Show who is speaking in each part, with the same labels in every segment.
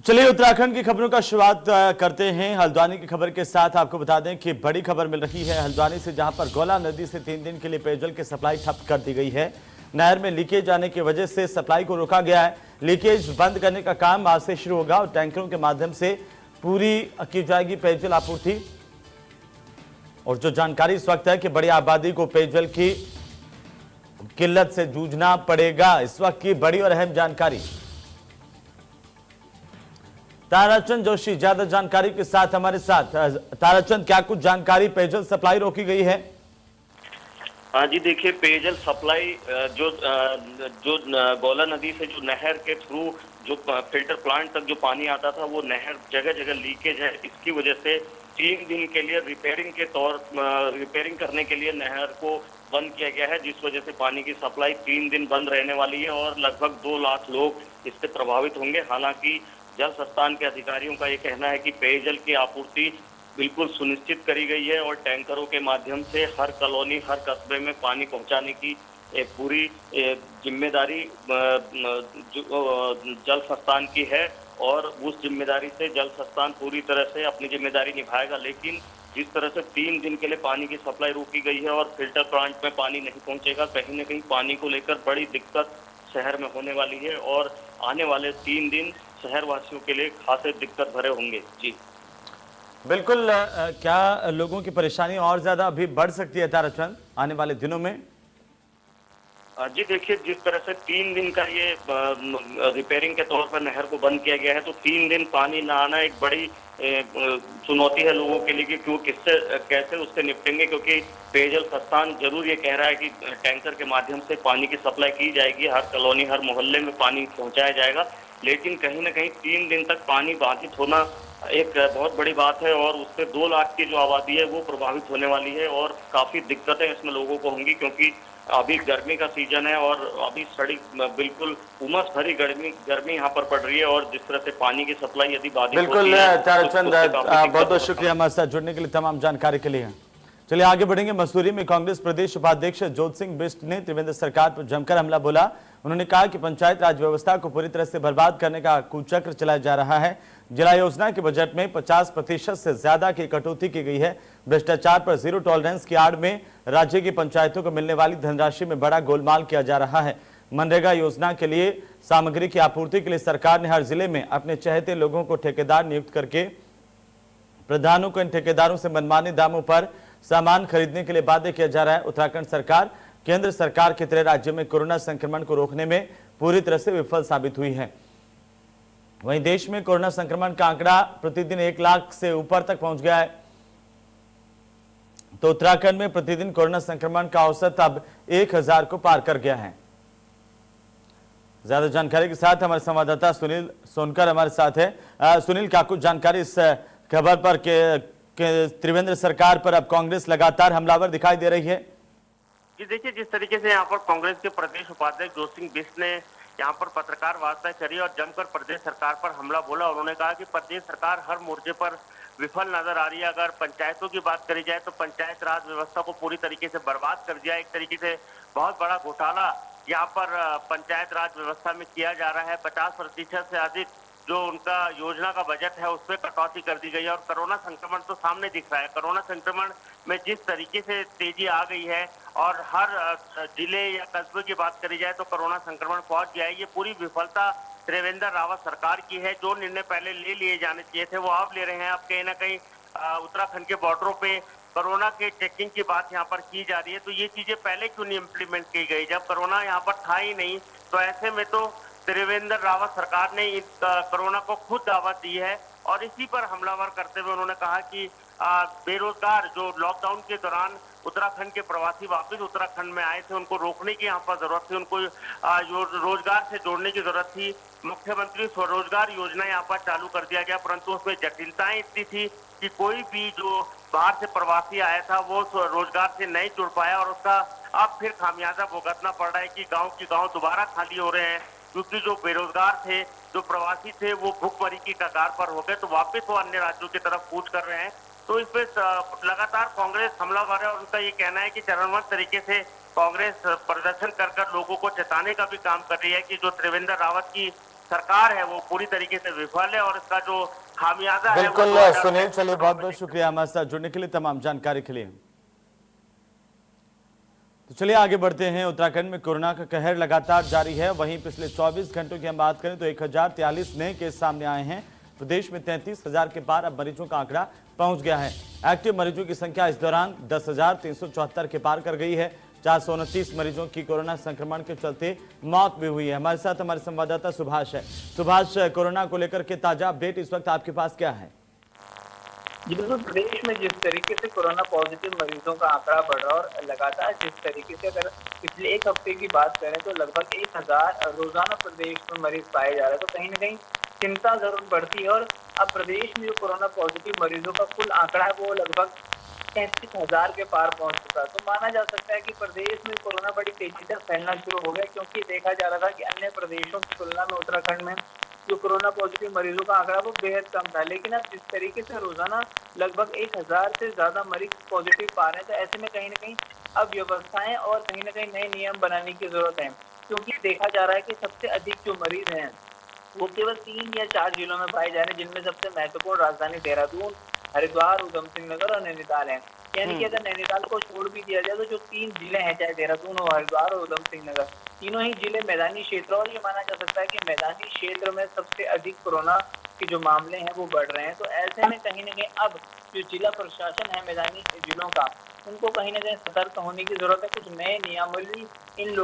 Speaker 1: चलिए उत्तराखंड की खबरों का शुरुआत करते हैं हल्द्वानी की खबर के साथ। आपको बता दें कि बड़ी खबर मिल रही है हल्द्वानी से, जहां पर गौला नदी से 3 दिन के लिए पेयजल की सप्लाई ठप कर दी गई है। नहर में लीकेज आने की वजह से सप्लाई को रोका गया है। लीकेज बंद करने का काम आज से शुरू होगा और टैंकरों के माध्यम से पूरी की जाएगी पेयजल आपूर्ति। और जो जानकारी इस वक्त है कि बड़ी आबादी को पेयजल की किल्लत से जूझना पड़ेगा, इस वक्त की बड़ी और अहम जानकारी। ताराचंद जोशी ज्यादा जानकारी के साथ हमारे साथ। ताराचंद, क्या कुछ जानकारी, पेयजल सप्लाई रोकी गई है?
Speaker 2: हाँ जी, देखिए पेयजल सप्लाई जो गौला नदी से जो नहर के थ्रू जो फिल्टर प्लांट तक जो पानी आता था, वो नहर जगह जगह लीकेज है। इसकी वजह से 3 दिन के लिए रिपेयरिंग करने के लिए नहर को बंद किया गया है, जिस वजह से पानी की सप्लाई 3 दिन बंद रहने वाली है और लगभग 2 लाख लोग इससे प्रभावित होंगे। हालांकि जल संस्थान के अधिकारियों का ये कहना है कि पेयजल की आपूर्ति बिल्कुल सुनिश्चित करी गई है और टैंकरों के माध्यम से हर कॉलोनी, हर कस्बे में पानी पहुंचाने की एक पूरी जिम्मेदारी जल संस्थान की है और उस जिम्मेदारी से जल संस्थान पूरी तरह से अपनी जिम्मेदारी निभाएगा। लेकिन जिस तरह से 3 दिन के लिए पानी की सप्लाई रोकी गई है और फिल्टर प्लांट में पानी नहीं पहुंचेगा, कहीं न कहीं पानी को लेकर बड़ी दिक्कत शहर में होने वाली है और आने वाले 3 दिन शहर वासियों के लिए खासे दिक्कत भरे होंगे। जी
Speaker 1: बिल्कुल। क्या लोगों की परेशानी और ज्यादा अभी बढ़ सकती है ताराचंद आने वाले दिनों में?
Speaker 2: जी देखिए, जिस तरह से 3 दिन का ये रिपेयरिंग के तौर पर नहर को बंद किया गया है, तो 3 दिन पानी ना आना एक बड़ी चुनौती है लोगों के लिए कि क्यों कैसे उससे निपटेंगे। क्योंकि पेयजल संस्थान जरूर ये कह रहा है कि टैंकर के माध्यम से पानी की सप्लाई की जाएगी, हर कॉलोनी, हर मोहल्ले में पानी पहुंचाया जाएगा, लेकिन कहीं ना कहीं 3 दिन तक पानी बाधित होना एक बहुत बड़ी बात है और उससे 2 लाख की जो आबादी है वो प्रभावित होने वाली है और काफी दिक्कतें इसमें लोगों को होंगी। क्योंकि अभी गर्मी का सीजन है और अभी बिल्कुल उमस भरी गर्मी यहाँ पर पड़ रही है और जिस तरह से पानी की सप्लाई यदि बाधित
Speaker 1: बिल्कुल ताराचंद, बहुत बहुत शुक्रिया
Speaker 2: है।
Speaker 1: हमारे साथ जुड़ने के लिए, तमाम जानकारी के लिए। चलिए आगे बढ़ेंगे। मसूरी में कांग्रेस प्रदेश उपाध्यक्ष जोत सिंह बिष्ट ने त्रिवेंद्र सरकार पर जमकर हमला बोला। उन्होंने कहा कि पंचायत राज व्यवस्था को पूरी तरह से बर्बाद करने का कुचक्र चलाया जा रहा है। जिला योजना के बजट में 50% से ज्यादा की कटौती की गई है। भ्रष्टाचार पर जीरो टॉलरेंस की आड़ में राज्य की पंचायतों को मिलने वाली धनराशि में बड़ा गोलमाल किया जा रहा है। मनरेगा योजना के लिए सामग्री की आपूर्ति के लिए सरकार ने हर जिले में अपने चहेते लोगों को ठेकेदार नियुक्त करके प्रधानों को इन ठेकेदारों से मनमाने दामों पर सामान खरीदने के लिए बाध्य किया जा रहा है। उत्तराखंड सरकार केंद्र सरकार की तरह राज्य में कोरोना संक्रमण को रोकने में पूरी तरह से विफल साबित हुई है। वहीं देश में कोरोना संक्रमण का आंकड़ा प्रतिदिन 1 लाख से ऊपर तक पहुंच गया है, तो उत्तराखंड में प्रतिदिन कोरोना संक्रमण का औसत अब 1000 को पार कर गया है। ज्यादा जानकारी के साथ हमारे संवाददाता सुनील सोनकर हमारे साथ है। सुनील, क्या कुछ जानकारी इस खबर पर कि त्रिवेंद्र सरकार पर अब कांग्रेस लगातार हमलावर दिखाई दे रही है?
Speaker 3: जी देखिए, जिस तरीके से यहाँ पर कांग्रेस के प्रदेश उपाध्यक्ष जोत सिंह बिष्ट ने यहाँ पर पत्रकार वार्ता करी और जमकर प्रदेश सरकार पर हमला बोला। उन्होंने कहा कि प्रदेश सरकार हर मोर्चे पर विफल नजर आ रही है। अगर पंचायतों की बात करी जाए तो पंचायत राज व्यवस्था को पूरी तरीके से बर्बाद कर दिया। एक तरीके से बहुत बड़ा घोटाला यहाँ पर पंचायत राज व्यवस्था में किया जा रहा है। 50% से अधिक जो उनका योजना का बजट है उसमें कटौती कर दी गई है और कोरोना संक्रमण तो सामने दिख रहा है। कोरोना संक्रमण में जिस तरीके से तेजी आ गई है और हर जिले या कस्बे की बात करी जाए तो कोरोना संक्रमण पहुंच गया है। ये पूरी विफलता त्रिवेंद्र रावत सरकार की है। जो निर्णय पहले ले लिए जाने चाहिए थे वो आप ले रहे हैं। अब कहीं ना कहीं उत्तराखंड के बॉर्डरों पे कोरोना के चेकिंग की बात यहाँ पर की जा रही है, तो ये चीजें पहले क्यों नहीं इम्प्लीमेंट की गई? जब कोरोना यहाँ पर था ही नहीं, तो ऐसे में तो त्रिवेंद्र रावत सरकार ने इस कोरोना को खुद दावत दी है और इसी पर हमलावर करते हुए उन्होंने कहा कि बेरोजगार जो लॉकडाउन के दौरान उत्तराखंड के प्रवासी वापस उत्तराखंड में आए थे, उनको रोकने की यहाँ पर जरूरत थी, उनको रोजगार से जोड़ने की जरूरत थी। मुख्यमंत्री स्वरोजगार योजना यहाँ पर चालू कर दिया गया, परंतु उसमें जटिलताएं इतनी थी कि कोई भी जो बाहर से प्रवासी आया था वो रोजगार से नहीं जुड़ पाया और उसका अब फिर खामियाजा भुगतना पड़ रहा है कि गाँव के गाँव दोबारा खाली हो रहे हैं, क्योंकि जो बेरोजगार थे, जो प्रवासी थे, वो भूखमरी की कगार पर हो गए, तो वापस वो अन्य राज्यों की तरफ कूच कर रहे हैं। तो इस पे लगातार कांग्रेस हमलावर है और उनका ये कहना है कि चरणबद्ध तरीके से कांग्रेस प्रदर्शन कर लोगों को चेताने का भी काम कर रही है कि जो त्रिवेंद्र रावत की सरकार है वो पूरी तरीके से विफल है और इसका जो खामियाजा है वो
Speaker 1: बिल्कुल सुनील, चलिए बहुत बहुत शुक्रिया हमारे साथ जुड़ने के लिए, तमाम जानकारी के लिए। तो चलिए आगे बढ़ते हैं। उत्तराखंड में कोरोना का कहर लगातार जारी है। वहीं पिछले 24 घंटों की हम बात करें तो 1043 नए केस सामने आए हैं। प्रदेश में 33,000 के पार अब मरीजों का आंकड़ा पहुंच गया है। एक्टिव मरीजों की संख्या इस दौरान 10,374 के पार कर गई है। 429 मरीजों की कोरोना संक्रमण के चलते मौत भी हुई है। हमारे साथ हमारे संवाददाता सुभाष है। सुभाष, कोरोना को लेकर के ताजा अपडेट इस वक्त आपके पास क्या है?
Speaker 4: जी बिल्कुल, प्रदेश में जिस तरीके से कोरोना पॉजिटिव मरीजों का आंकड़ा बढ़ रहा और लगातार जिस तरीके से अगर पिछले एक हफ्ते की बात करें तो लगभग 1000 रोजाना प्रदेश में मरीज पाए जा रहे हैं, तो कहीं ना कहीं चिंता जरूर बढ़ती है। और अब प्रदेश में जो कोरोना पॉजिटिव मरीजों का कुल आंकड़ा है वो लगभग 33,000 के पार पहुंच चुका है। तो माना जा सकता है कि प्रदेश में कोरोना बड़ी तेजी से फैलना शुरू हो गया, क्योंकि देखा जा रहा था कि अन्य प्रदेशों की तुलना में उत्तराखंड में जो कोरोना पॉजिटिव मरीजों का आंकड़ा वो बेहद कम था। लेकिन अब जिस तरीके से रोजाना लगभग 1000 से ज्यादा मरीज पॉजिटिव पा रहे हैं, तो ऐसे में कहीं ना कहीं अब व्यवस्थाएं और कहीं ना कहीं नए नियम बनाने की जरूरत है, क्योंकि देखा जा रहा है कि सबसे अधिक जो मरीज हैं वो केवल 3 या 4 जिलों में पाए जा रहे हैं, जिनमें सबसे महत्वपूर्ण राजधानी देहरादून, हरिद्वार, उधम सिंह नगर और नैनीताल है। यानी कि अगर नैनीताल को छोड़ भी दिया जाए तो जो 3 जिले हैं, चाहे देहरादून हो, हरिद्वार और उधम सिंह नगर, तीनों ही जिले मैदानी क्षेत्र, और ये माना जा सकता है कि मैदानी क्षेत्र में सबसे अधिक कोरोना के जो मामले हैं वो बढ़ रहे हैं। तो ऐसे में कहीं ना कहीं अब जो जिला प्रशासन है मैदानी जिलों का, उनको कहीं ना कहीं सतर्क होने की जरूरत है। कुछ नए नियमावली इन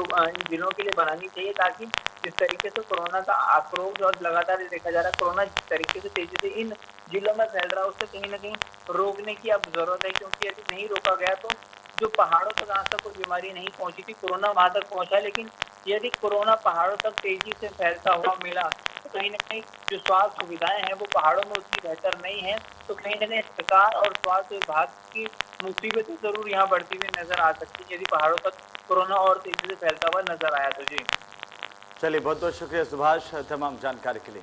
Speaker 4: जिलों के लिए बनानी चाहिए, ताकि जिस तरीके से कोरोना का आक्रोश और लगातार देखा जा रहा है कोरोना जिस तरीके से तेजी से इन जिलों में फैल रहा है, उससे कहीं ना कहीं रोकने की अब जरूरत है। क्योंकि यदि नहीं रोका गया तो जो पहाड़ों तक आज तक कोई बीमारी नहीं पहुंची थी, कोरोना वहां तक पहुंचा, लेकिन यदि कोरोना पहाड़ों तक तेजी से फैलता हुआ मिला तो कहीं ना कहीं जो स्वास्थ्य सुविधाएं हैं वो पहाड़ों में उतनी बेहतर नहीं है। तो कहीं ना कहीं सरकार और स्वास्थ्य विभाग की मुसीबतें जरूर यहाँ बढ़ती हुई नजर आ सकती है, यदि पहाड़ों तक कोरोना और तेजी से फैलता हुआ नजर आया तो। जी
Speaker 1: चलिए बहुत बहुत शुक्रिया सुभाष तमाम जानकारी के लिए।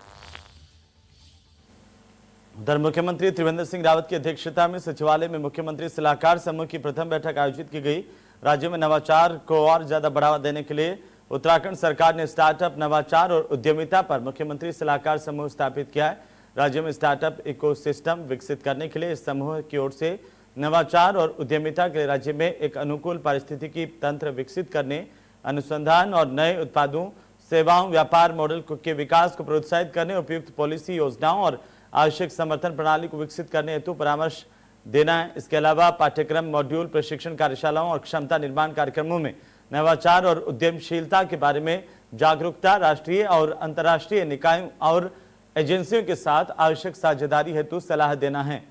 Speaker 1: उधर मुख्यमंत्री त्रिवेंद्र सिंह रावत की अध्यक्षता में सचिवालय में मुख्यमंत्री सलाहकार समूह की प्रथम बैठक आयोजित की गई। राज्य में नवाचार को और ज्यादा बढ़ावा देने के लिए उत्तराखंड सरकार ने स्टार्टअप, नवाचार और उद्यमिता पर मुख्यमंत्री सलाहकार समूह स्थापित किया है। राज्य में स्टार्टअप इकोसिस्टम विकसित करने के लिए इस समूह की ओर से नवाचार और उद्यमिता के लिए राज्य में एक अनुकूल पारिस्थितिकी तंत्र विकसित करने, अनुसंधान और नए उत्पादों, सेवाओं, व्यापार मॉडल के विकास को प्रोत्साहित करने, उपयुक्त पॉलिसी योजनाओं और आवश्यक समर्थन प्रणाली को विकसित करने हेतु परामर्श देना है। इसके अलावा पाठ्यक्रम, मॉड्यूल, प्रशिक्षण कार्यशालाओं और क्षमता निर्माण कार्यक्रमों में नवाचार और उद्यमशीलता के बारे में जागरूकता, राष्ट्रीय और अंतर्राष्ट्रीय निकायों और एजेंसियों के साथ आवश्यक साझेदारी हेतु सलाह देना है।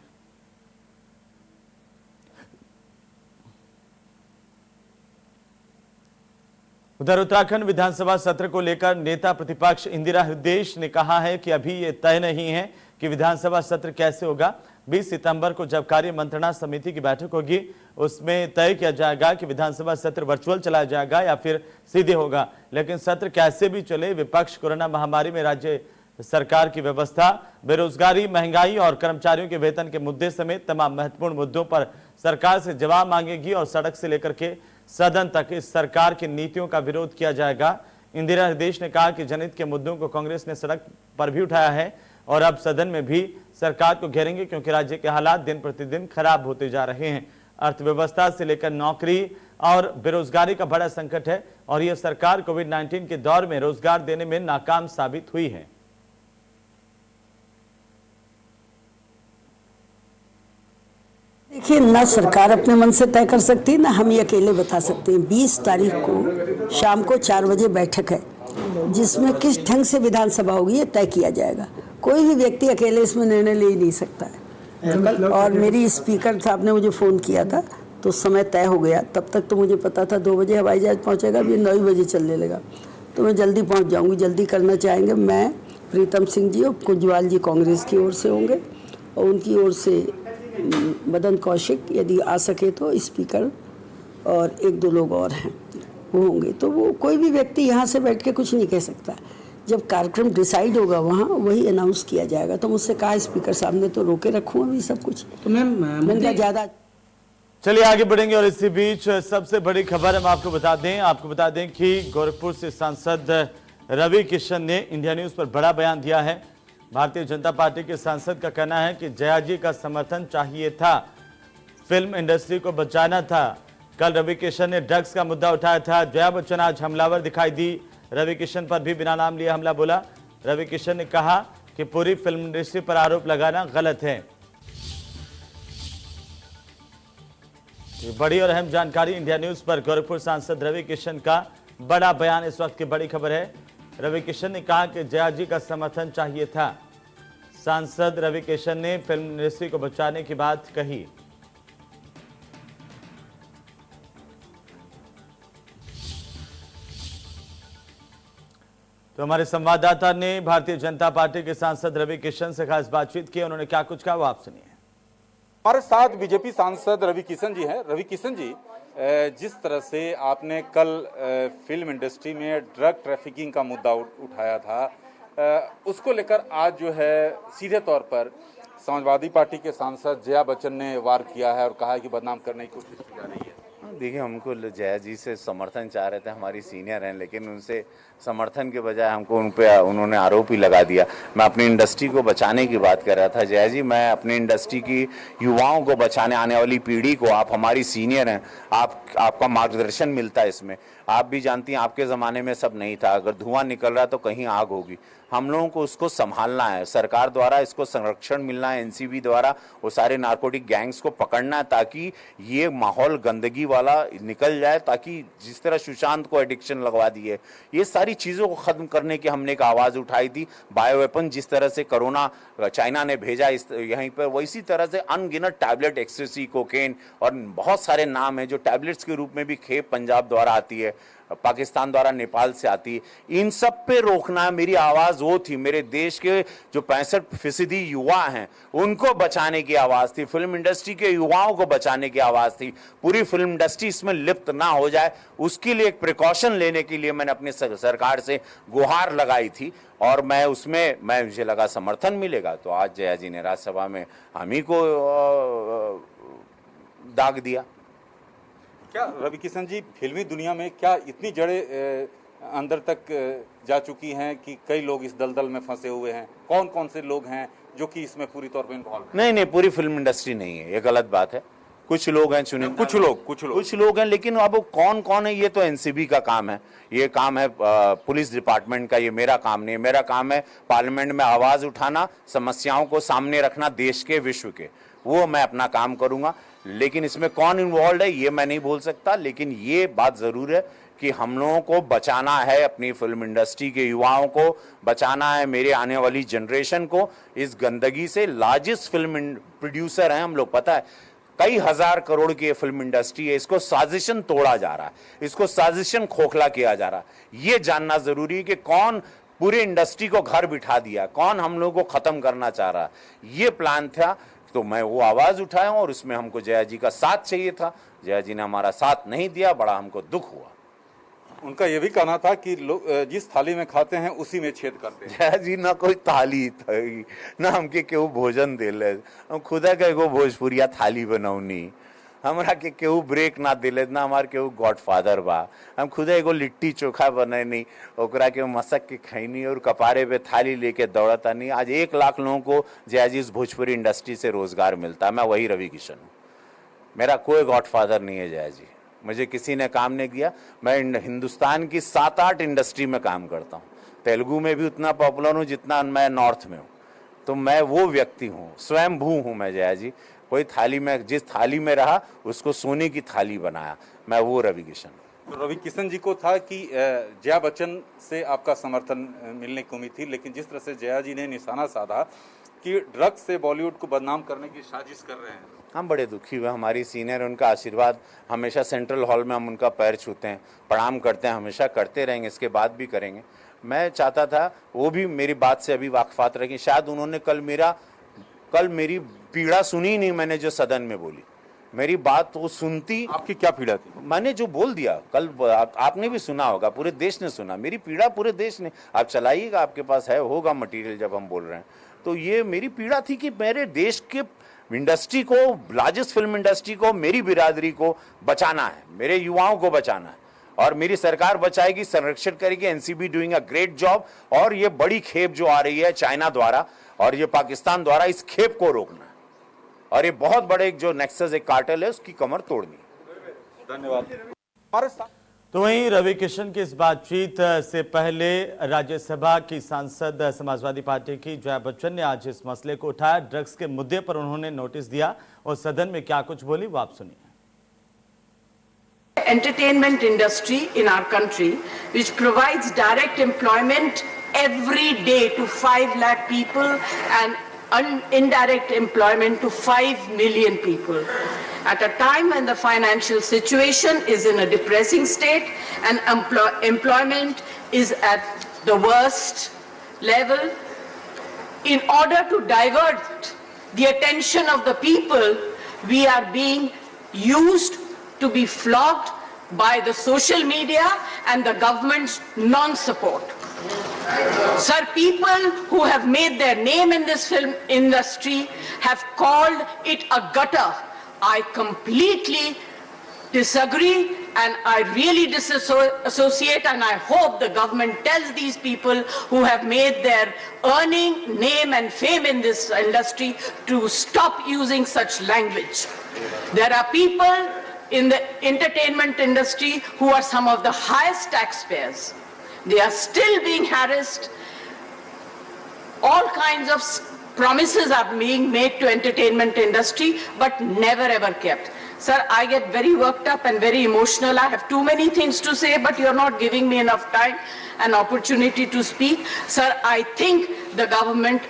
Speaker 1: उधर उत्तराखंड विधानसभा सत्र को लेकर नेता प्रतिपक्ष इंदिरा हृदयेश ने कहा है कि अभी ये तय नहीं है कि विधानसभा सत्र कैसे होगा। 20 सितंबर को जब कार्य मंत्रणा समिति की बैठक होगी उसमें तय किया जाएगा कि विधानसभा सत्र वर्चुअल चलाया जाएगा या फिर सीधे होगा। लेकिन सत्र कैसे भी चले, विपक्ष कोरोना महामारी में राज्य सरकार की व्यवस्था, बेरोजगारी, महंगाई और कर्मचारियों के वेतन के मुद्दे समेत तमाम महत्वपूर्ण मुद्दों पर सरकार से जवाब मांगेगी और सड़क से लेकर के सदन तक इस सरकार की नीतियों का विरोध किया जाएगा। इंदिरा हृदयेश ने कहा कि जनहित के मुद्दों को कांग्रेस ने सड़क पर भी उठाया है और अब सदन में भी सरकार को घेरेंगे, क्योंकि राज्य के हालात दिन प्रतिदिन खराब होते जा रहे हैं। अर्थव्यवस्था से लेकर नौकरी और बेरोजगारी का बड़ा संकट है और यह सरकार कोविड-19 के दौर में रोजगार देने में नाकाम साबित हुई है।
Speaker 5: देखिए, ना सरकार अपने मन से तय कर सकती है, ना हम ये अकेले बता सकते हैं। 20 तारीख को शाम को 4 बजे बैठक है, जिसमें किस ढंग से विधानसभा होगी ये तय किया जाएगा। कोई भी व्यक्ति अकेले इसमें निर्णय ले ही नहीं सकता है। और मेरी स्पीकर साहब ने मुझे फ़ोन किया था तो समय तय हो गया। तब तक तो मुझे पता था 2 बजे हवाई जहाज पहुँचेगा, अभी 9 बजे चलने लगा, तो मैं जल्दी पहुँच जाऊँगी। जल्दी करना चाहेंगे। मैं, प्रीतम सिंह जी और कुंजवाल जी कांग्रेस की ओर से होंगे और उनकी ओर से मदन कौशिक, यदि आ सके तो स्पीकर, और 1-2 लोग और हैं वो होंगे। तो वो कोई भी व्यक्ति यहाँ से बैठ के कुछ नहीं कह सकता। जब कार्यक्रम डिसाइड होगा वहाँ वही अनाउंस किया जाएगा। तो मुझसे कहा स्पीकर साहब ने तो रोके रखूँ अभी सब कुछ, तो मैंने कहा ज़्यादा।
Speaker 1: चलिए आगे बढ़ेंगे और इसी बीच सबसे बड़ी खबर हम आपको बता दें कि गोरखपुर से सांसद रवि किशन ने इंडिया न्यूज पर बड़ा बयान दिया है। भारतीय जनता पार्टी के सांसद का कहना है कि जया जी का समर्थन चाहिए था, फिल्म इंडस्ट्री को बचाना था। कल रवि किशन ने ड्रग्स का मुद्दा उठाया था। जया बच्चन आज हमलावर दिखाई दी। रवि किशन पर भी बिना नाम लिए हमला बोला। रवि किशन ने कहा कि पूरी फिल्म इंडस्ट्री पर आरोप लगाना गलत है। ये बड़ी और अहम जानकारी इंडिया न्यूज पर गोरखपुर सांसद रवि किशन का बड़ा बयान इस वक्त की बड़ी खबर है। रवि किशन ने कहा कि जया जी का समर्थन चाहिए था। सांसद रवि किशन ने फिल्म इंडस्ट्री को बचाने की बात कही। तो हमारे संवाददाता ने भारतीय जनता पार्टी के सांसद रवि किशन से खास बातचीत की। उन्होंने क्या कुछ कहा वो आप सुनिए।
Speaker 6: हमारे साथ बीजेपी सांसद रवि किशन जी हैं। रवि किशन जी, जिस तरह से आपने कल फिल्म इंडस्ट्री में ड्रग ट्रैफिकिंग का मुद्दा उठाया था, उसको लेकर आज जो है सीधे तौर पर समाजवादी पार्टी के सांसद जया बच्चन ने वार किया है और कहा है कि बदनाम करने की कोशिश की जा रही है।
Speaker 7: देखिए, हमको जया जी से समर्थन चाह रहे थे, हमारी सीनियर हैं, लेकिन उनसे समर्थन के बजाय हमको उन्होंने आरोप ही लगा दिया। मैं अपनी इंडस्ट्री को बचाने की बात कर रहा था। जया जी, मैं अपनी इंडस्ट्री की युवाओं को बचाने, आने वाली पीढ़ी को, आप हमारी सीनियर हैं, आपका मार्गदर्शन मिलता है इसमें। आप भी जानती हैं, आपके ज़माने में सब नहीं था। अगर धुआं निकल रहा है तो कहीं आग होगी। हम लोगों को उसको संभालना है, सरकार द्वारा इसको संरक्षण मिलना है, एनसीबी द्वारा वो सारे नारकोटिक गैंग्स को पकड़ना है, ताकि ये माहौल गंदगी वाला निकल जाए, ताकि जिस तरह सुशांत को एडिक्शन लगवा दी है, ये सारी चीज़ों को ख़त्म करने की हमने एक आवाज़ उठाई थी। बायो वेपन जिस तरह से कोरोना चाइना ने भेजा यहीं पर, वैसी तरह से अनगिनत टैबलेट, एक्सटेसी, कोकेन और बहुत सारे नाम हैं जो टैबलेट्स के रूप में भी खेप पंजाब द्वारा आती है, पाकिस्तान द्वारा नेपाल से आती है। इन सब पे रोकना है। मेरी आवाज़ वो थी, मेरे देश के जो 65% युवा हैं उनको बचाने की आवाज़ थी, फिल्म इंडस्ट्री के युवाओं को बचाने की आवाज़ थी। पूरी फिल्म इंडस्ट्री इसमें लिप्त ना हो जाए, उसके लिए एक प्रिकॉशन लेने के लिए मैंने अपनी सरकार से गुहार लगाई थी और मुझे लगा समर्थन मिलेगा। तो आज जया जी ने राज्यसभा में हम ही को दाग दिया।
Speaker 6: क्या रवि किशन जी, फिल्मी दुनिया में क्या इतनी जड़ें अंदर तक जा चुकी हैं कि कई लोग इस दलदल में फंसे हुए हैं? कौन कौन से लोग हैं जो कि इसमें पूरी तौर पे इन्वॉल्व?
Speaker 7: नहीं, पूरी फिल्म इंडस्ट्री नहीं है, ये गलत बात है। कुछ लोग हैं, चुने
Speaker 6: कुछ लोग
Speaker 7: हैं, लेकिन अब कौन कौन है ये तो एनसीबी का काम है, ये काम है पुलिस डिपार्टमेंट का। ये मेरा काम नहीं है। मेरा काम है पार्लियामेंट में आवाज उठाना, समस्याओं को सामने रखना देश के, विश्व के, वो मैं अपना काम करूंगा। लेकिन इसमें कौन इन्वॉल्व है ये मैं नहीं बोल सकता, लेकिन ये बात जरूर है कि हम लोगों को बचाना है, अपनी फिल्म इंडस्ट्री के युवाओं को बचाना है, मेरे आने वाली जनरेशन को इस गंदगी से। लार्जेस्ट फिल्म प्रोड्यूसर हैं हम लोग, पता है, कई हजार करोड़ की फिल्म इंडस्ट्री है, इसको साजिशन तोड़ा जा रहा है, इसको साजिशन खोखला किया जा रहा है। ये जानना जरूरी है कि कौन पूरी इंडस्ट्री को घर बिठा दिया, कौन हम लोगों को खत्म करना चाह रहा है। ये प्लान था, तो मैं वो आवाज उठाया और उसमें हमको जया जी का साथ चाहिए था। जया जी ने हमारा साथ नहीं दिया, बड़ा हमको दुख हुआ।
Speaker 6: उनका ये भी कहना था कि लोग जिस थाली में खाते हैं उसी में छेद करते हैं।
Speaker 7: जया जी ना कोई थाली थी, ना हमके केहू भोजन दिले, हम खुदा के एगो भोजपुरिया थाली बनौनी, हमरा के केहू ब्रेक ना दिले, ना हमार केहू गॉडफादर बा। हम खुदा एगो लिट्टी चोखा बनैनी, ओकरा के मसक के खैनी और कपारे पे थाली लेके दौड़ता नहीं। आज 1 लाख लोगों को जया जी इस भोजपुरी इंडस्ट्री से रोजगार मिलता है। मैं वही रवि किशन हूँ, मेरा कोई गॉडफादर नहीं है जया जी, मुझे किसी ने काम नहीं किया। मैं हिंदुस्तान की 7-8 इंडस्ट्री में काम करता हूँ, तेलुगु में भी उतना पॉपुलर हूँ जितना मैं नॉर्थ में हूँ। तो मैं वो व्यक्ति हूँ, स्वयंभू हूँ मैं जया जी। कोई थाली में, जिस थाली में रहा उसको सोने की थाली बनाया, मैं वो रवि किशन।
Speaker 6: तो रवि किशन जी को था कि जया बच्चन से आपका समर्थन मिलने की उम्मीद थी, लेकिन जिस तरह से जया जी ने निशाना साधा कि ड्रग्स से बॉलीवुड को बदनाम करने की साजिश कर रहे हैं,
Speaker 7: हम बड़े दुखी हुए। हमारी सीनियर, उनका आशीर्वाद हमेशा सेंट्रल हॉल में हम उनका पैर छूते हैं, प्रणाम करते हैं, हमेशा करते रहेंगे, इसके बाद भी करेंगे। मैं चाहता था वो भी मेरी बात से अभी वाकफात रखें। शायद उन्होंने कल मेरी पीड़ा सुनी नहीं, मैंने जो सदन में बोली, मेरी बात वो सुनती।
Speaker 6: आपकी क्या पीड़ा थी?
Speaker 7: मैंने जो बोल दिया कल, आपने भी सुना होगा, पूरे देश ने सुना, मेरी पीड़ा पूरे देश ने। आप चलाइएगा, आपके पास होगा मटेरियल जब हम बोल रहे हैं। तो ये मेरी पीड़ा थी कि मेरे देश के इंडस्ट्री को, लार्जेस्ट फिल्म इंडस्ट्री को, मेरी बिरादरी को बचाना है, मेरे युवाओं को बचाना है। और मेरी सरकार बचाएगी, संरक्षण करेगी। NCB doing a great job. और ये बड़ी खेप जो आ रही है चाइना द्वारा और ये पाकिस्तान द्वारा, इस खेप को रोकना है और ये बहुत बड़े जो नेक्सस एक कार्टेल है उसकी कमर तोड़नी।
Speaker 6: धन्यवाद। हमारे साथ
Speaker 1: तो वहीं रवि किशन की इस बातचीत से पहले राज्यसभा की सांसद समाजवादी पार्टी की जया बच्चन ने आज इस मसले को उठाया। ड्रग्स के मुद्दे पर उन्होंने नोटिस दिया और सदन में क्या कुछ बोली वो आप सुनिए।
Speaker 8: Entertainment industry in our country, which provides direct employment every day to 5 lakh people and indirect employment to 5 million people. At a time when the financial situation is in a depressing state and employment is at the worst level, in order to divert the attention of the people, we are being used to be flogged by the social media and the government's non-support. Sir, people who have made their name in this film industry have called it a gutter. I completely disagree and I really disassociate, and I hope the government tells these people who have made their earning, name and fame in this industry to stop using such language. There are people in the entertainment industry who are some of the highest taxpayers. They are still being harassed. All kinds of promises are being made to entertainment industry but never ever kept. Sir, I get very worked up and very emotional. I have too many things to say, but you're not giving me enough time and opportunity to speak. Sir, I think the government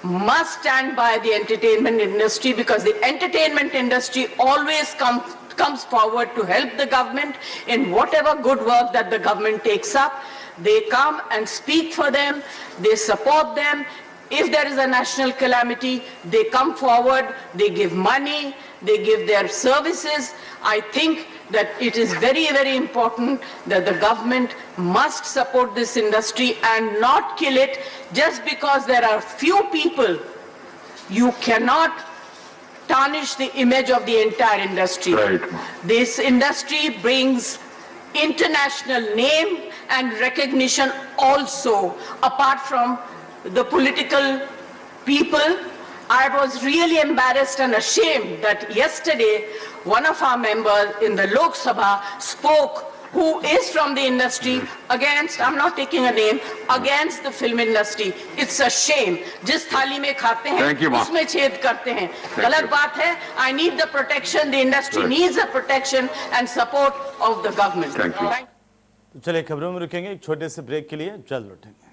Speaker 8: must stand by the entertainment industry, because the entertainment industry always comes forward to help the government in whatever good work that the government takes up. They come and speak for them, they support them. If there is a national calamity, they come forward, they give money, they give their services. I think that it is very, very important that the government must support this industry and not kill it just because there are few people. You cannot tarnish the image of the entire industry. Right. This industry brings international name and recognition also, apart from the political people. I was really embarrassed and ashamed that yesterday one of our members in the Lok Sabha spoke, who is from the industry, against, I'm not taking a name, against the film industry. It's a shame. जिस थाली में खाते हैं उसमें छेद करते हैं. गलत बात है. I need the protection. The industry needs the protection and support of the government.
Speaker 1: चलिए खबरों में रुकेंगे एक छोटे से ब्रेक के लिए, जल्द लौटेंगे।